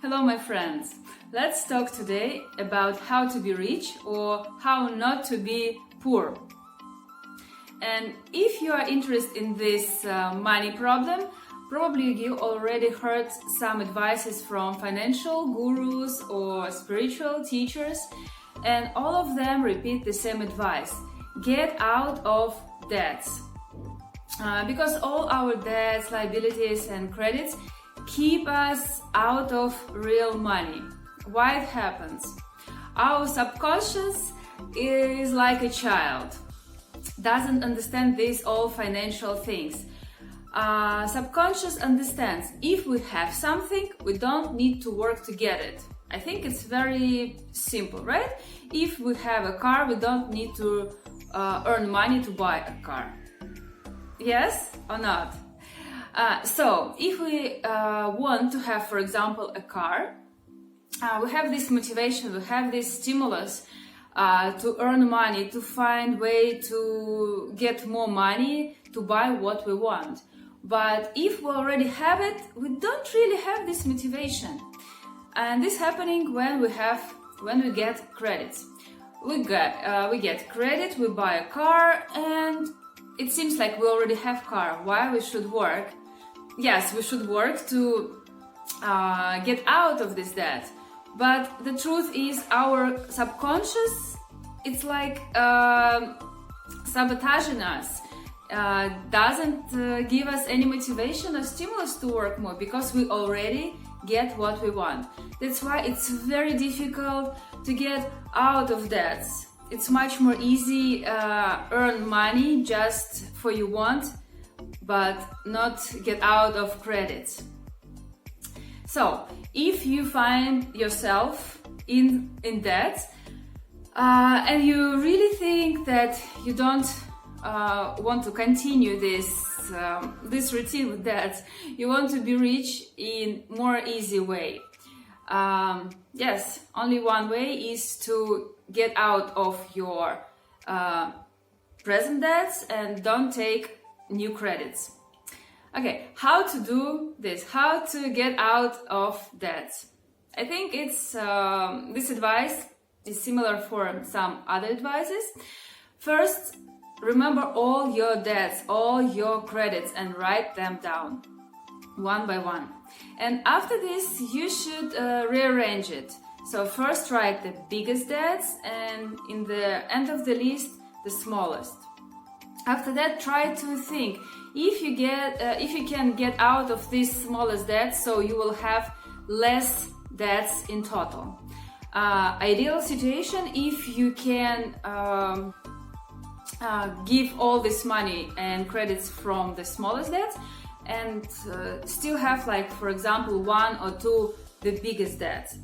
Hello my friends, let's talk today about how to be rich or how not to be poor. And if you are interested in this money problem, probably you already heard some advices from financial gurus or spiritual teachers, and all of them repeat the same advice: get out of debts. Because all our debts, liabilities and credits keep us out of real money. Why it happens? Our subconscious is like a child, doesn't understand these all financial things. Subconscious understands if we have something, we don't need to work to get it. I think it's very simple, right? If we have a car, we don't need to earn money to buy a car. Yes or not? So if we want to have, for example, a car, we have this motivation, we have this stimulus to earn money, to find way to get more money to buy what we want. But if we already have it, we don't really have this motivation. And this happening when we get credits. We get credit, we buy a car, and it seems like we already have car. Why we should work? Yes, we should work to get out of this debt. But the truth is, our subconscious, it's like sabotaging us. Doesn't give us any motivation or stimulus to work more because we already get what we want. That's why it's very difficult to get out of debts. It's much more easy earn money just for you want, but not get out of credits. So if you find yourself in debt and you really think that you don't want to continue this routine with debt, you want to be rich in more easy way. Yes, only one way is to get out of your present debts and don't take new credits. Okay, how to do this? How to get out of debts? I think it's this advice is similar for some other advices. First, remember all your debts, all your credits, and write them down one by one. And after this, you should rearrange it. So first write the biggest debts, and in the end of the list, the smallest. After that, try to think if you can get out of this smallest debt, so you will have less debts in total. Ideal situation if you can give all this money and credits from the smallest debts and still have, like, for example, one or two the biggest debts.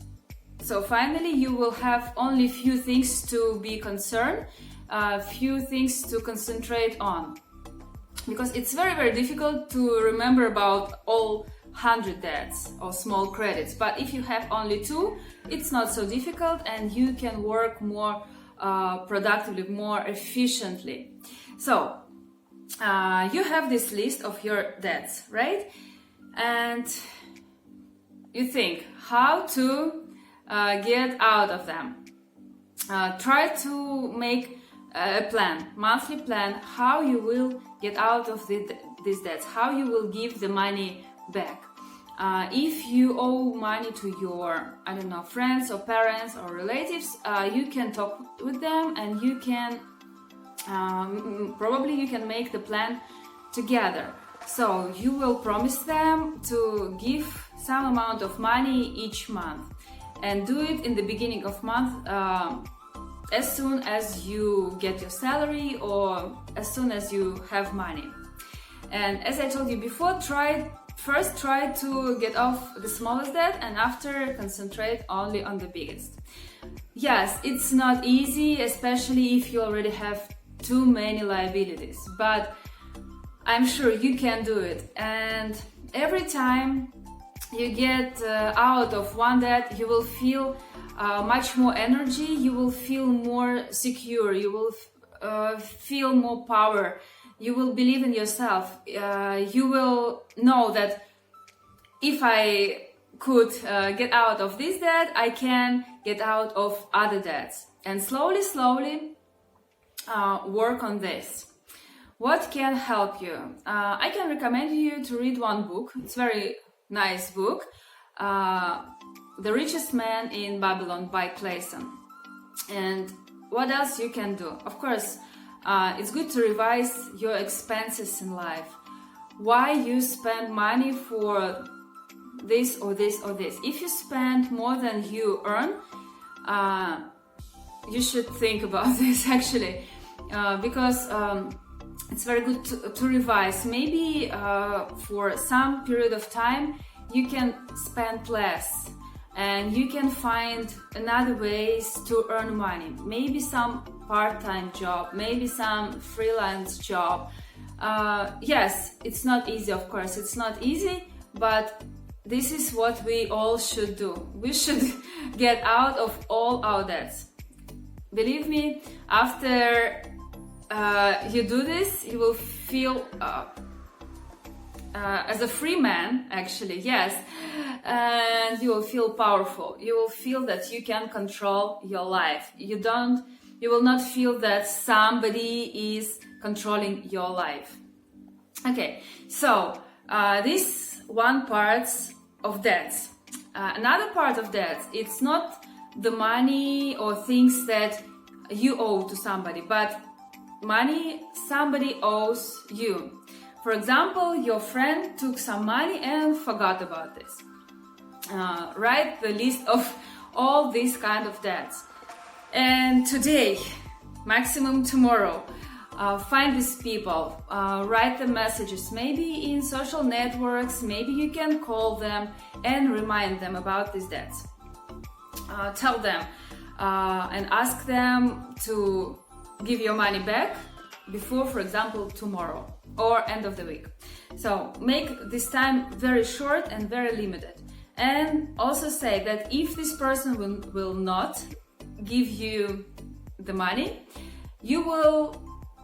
So finally you will have only few things to be concerned, few things to concentrate on, because it's very difficult to remember about all 100 debts or small credits. But if you have only two, it's not so difficult and you can work more productively, more efficiently. So you have this list of your debts, right? And you think how to get out of them. Try to make a plan, monthly plan, how you will get out of these debts, how you will give the money back. If you owe money to your, I don't know, friends or parents or relatives, you can talk with them and you can probably you can make the plan together. So you will promise them to give some amount of money each month, and do it in the beginning of month, as soon as you get your salary or as soon as you have money. And as I told you before, first try to get off the smallest debt, and after concentrate only on the biggest. Yes, it's not easy, especially if you already have too many liabilities, but I'm sure you can do it. And every time you get out of one debt, you will feel much more energy, you will feel more secure, you will feel more power, you will believe in yourself, you will know that if I could get out of this debt, I can get out of other debts. And slowly work on this. What can help you? I can recommend you to read one book. It's a very nice book. The Richest Man in Babylon by Clayson. And what else you can do? Of course, it's good to revise your expenses in life. Why you spend money for this or this or this? If you spend more than you earn, you should think about this actually, because it's very good to revise. Maybe for some period of time you can spend less and you can find another ways to earn money. Maybe some part-time job, maybe some freelance job. Yes, it's not easy, of course, it's not easy, but this is what we all should do. We should get out of all our debts. Believe me, after you do this, you will feel as a free man, actually, yes, and you will feel powerful. You will feel that you can control your life. You will not feel that somebody is controlling your life. Okay, so this one part of debts. Another part of debts, it's not the money or things that you owe to somebody, but money somebody owes you. For example, your friend took some money and forgot about this. Write the list of all these kind of debts. And today, maximum tomorrow, find these people, write them messages, maybe in social networks, maybe you can call them and remind them about these debts. Tell them and ask them to give your money back before, for example, tomorrow or end of the week. So make this time very short and very limited. And also say that if this person will not give you the money, you will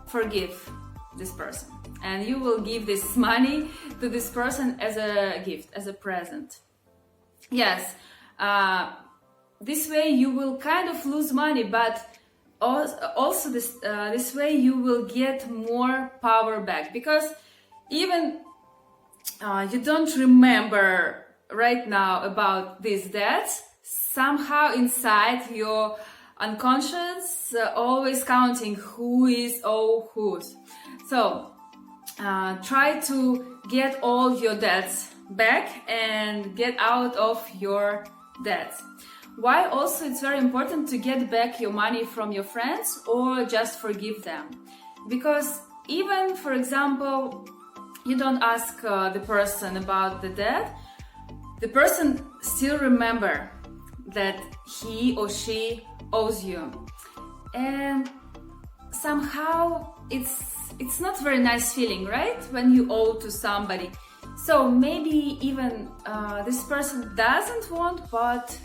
forgive this person and you will give this money to this person as a gift, as a present. Yes, this way you will kind of lose money, but also this way you will get more power back, because even you don't remember right now about these debts, somehow inside your unconscious always counting who is whose. So try to get all your debts back and get out of your debts. Why also it's very important to get back your money from your friends or just forgive them? Because even, for example, you don't ask the person about the debt, the person still remember that he or she owes you. And somehow it's not very nice feeling, right? When you owe to somebody. So maybe even this person doesn't want, but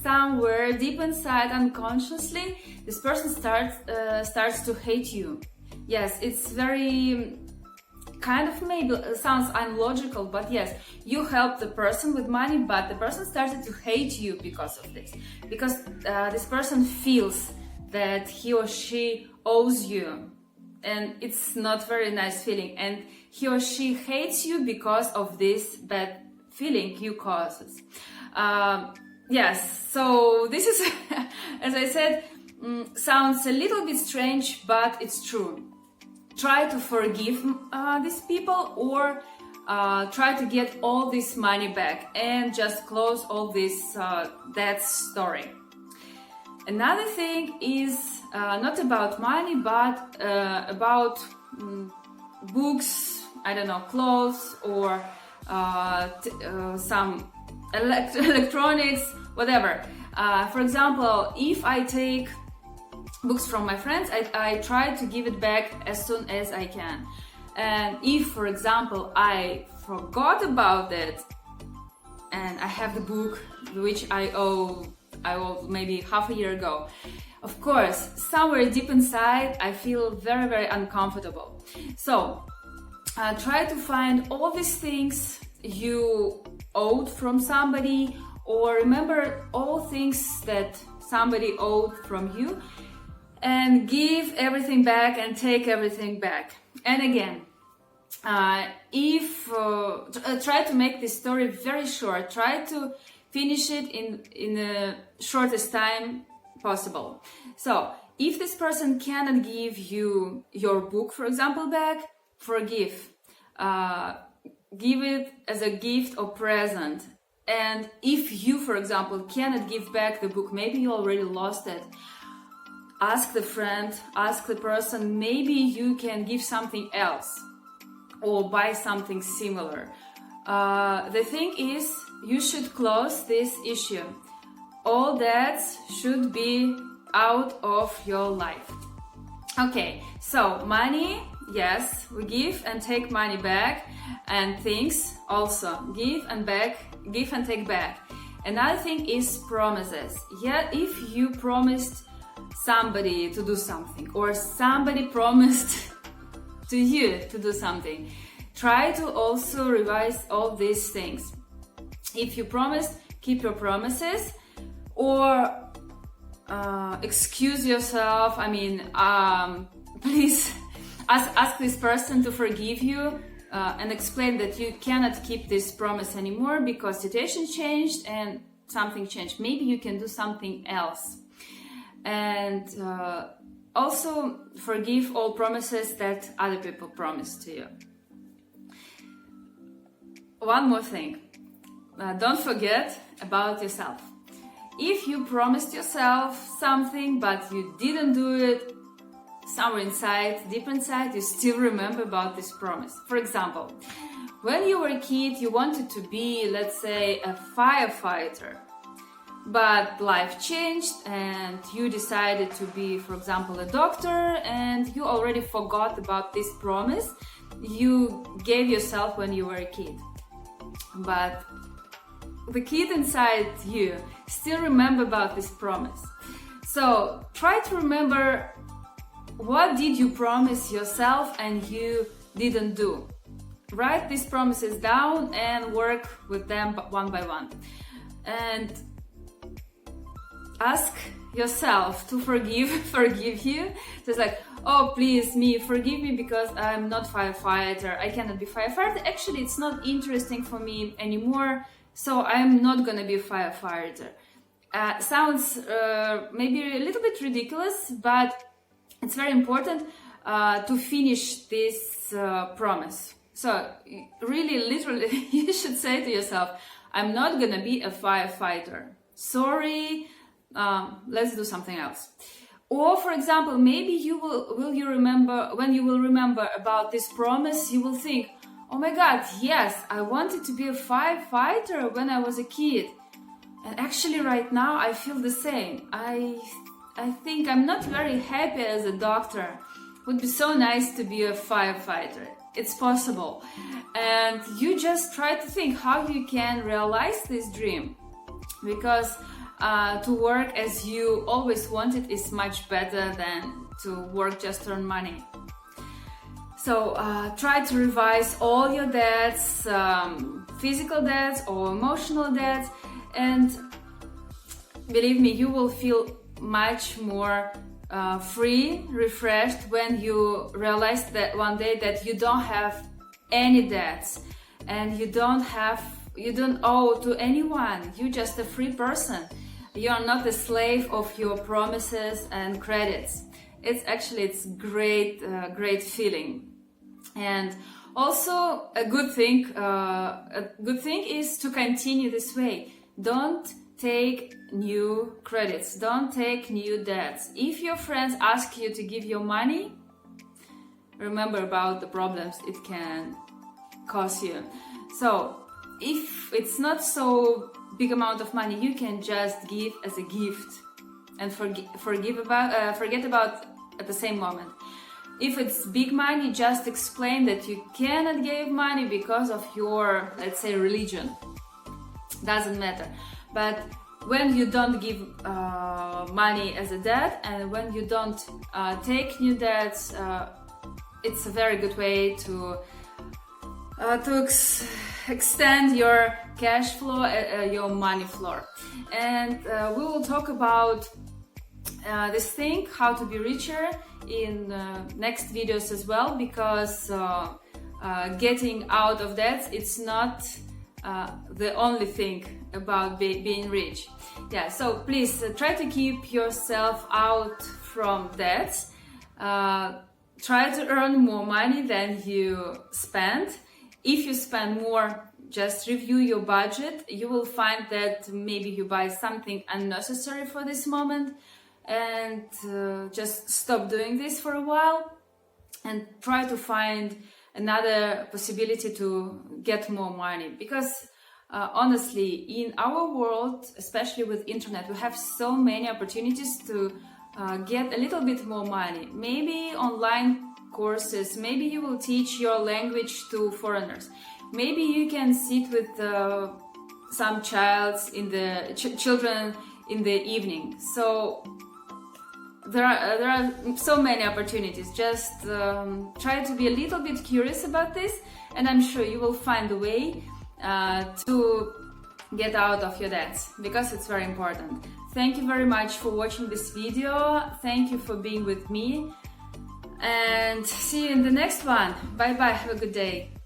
somewhere deep inside unconsciously this person starts to hate you. Yes, it's very kind of maybe sounds unlogical, but yes, you helped the person with money, but the person started to hate you because of this, because this person feels that he or she owes you, and it's not very nice feeling, and he or she hates you because of this bad feeling you causes. Yes, so this is, as I said, sounds a little bit strange, but it's true. Try to forgive these people, or try to get all this money back and just close all this that story. Another thing is not about money, but about books, I don't know, clothes, or some electronics, whatever. For example, if I take books from my friends, I try to give it back as soon as I can. And if, for example, I forgot about it and I have the book which I owe maybe half a year ago, of course, somewhere deep inside I feel very, very uncomfortable. So try to find all these things you owed from somebody, or remember all things that somebody owed from you, and give everything back and take everything back. And again, try to make this story very short. Try to finish it in the shortest time possible. So if this person cannot give you your book, for example, back, forgive. Give it as a gift or present. And if you, for example, cannot give back the book, maybe you already lost it, ask the friend, ask the person, maybe you can give something else or buy something similar. The thing is, you should close this issue. All debts should be out of your life. Okay, so money, yes, we give and take money back, and things also give and take back. Another thing is promises. Yeah, if you promised somebody to do something, or somebody promised to you to do something, try to also revise all these things. If you promised, keep your promises, or excuse yourself. Please ask this person to forgive you, and explain that you cannot keep this promise anymore because situation changed and something changed. Maybe you can do something else. And also forgive all promises that other people promised to you. One more thing, don't forget about yourself. If you promised yourself something but you didn't do it, somewhere inside, deep inside, you still remember about this promise. For example, when you were a kid, you wanted to be, let's say, a firefighter. But life changed and you decided to be, for example, a doctor, and you already forgot about this promise you gave yourself when you were a kid. But the kid inside you still remember about this promise. So try to remember, what did you promise yourself and you didn't do? Write these promises down and work with them one by one. And ask yourself to forgive you. Just like, oh, please, forgive me because I'm not firefighter. I cannot be firefighter. Actually, it's not interesting for me anymore, so I'm not gonna be a firefighter. Sounds maybe a little bit ridiculous, but it's very important to finish this promise. So really, literally, you should say to yourself, I'm not gonna be a firefighter. Sorry, let's do something else. Or for example, maybe you will remember about this promise, you will think, oh my God, yes, I wanted to be a firefighter when I was a kid. And actually right now I feel the same. I think I'm not very happy as a doctor. It would be so nice to be a firefighter. It's possible. And you just try to think how you can realize this dream. Because to work as you always wanted is much better than to work just to earn money. So try to revise all your debts, physical debts or emotional debts, and believe me, you will feel much more free, refreshed when you realize that one day that you don't have any debts and you don't owe to anyone. You're just a free person. You are not a slave of your promises and credits. It's great feeling. And also a good thing is to continue this way. Don't take new credits, don't take new debts. If your friends ask you to give your money, remember about the problems it can cause you. So if it's not so big amount of money, you can just give as a gift and forget about at the same moment. If it's big money, just explain that you cannot give money because of your, let's say, religion. Doesn't matter. But when you don't give money as a debt, and when you don't take new debts, it's a very good way to extend your cash flow, your money flow. And we will talk about this thing, how to be richer, in next videos as well, because getting out of debt, it's not the only thing about being rich. Yeah, so please try to keep yourself out from debt. Try to earn more money than you spend. If you spend more, just review your budget. You will find that maybe you buy something unnecessary for this moment, and just stop doing this for a while and try to find another possibility to get more money. Because honestly, in our world, especially with internet, we have so many opportunities to get a little bit more money. Maybe online courses, maybe you will teach your language to foreigners. Maybe you can sit with some children in the evening. So there are so many opportunities. Just try to be a little bit curious about this, and I'm sure you will find a way to get out of your debts, because it's very important. Thank you very much for watching this video. Thank you for being with me, and see you in the next one. Bye bye, have a good day.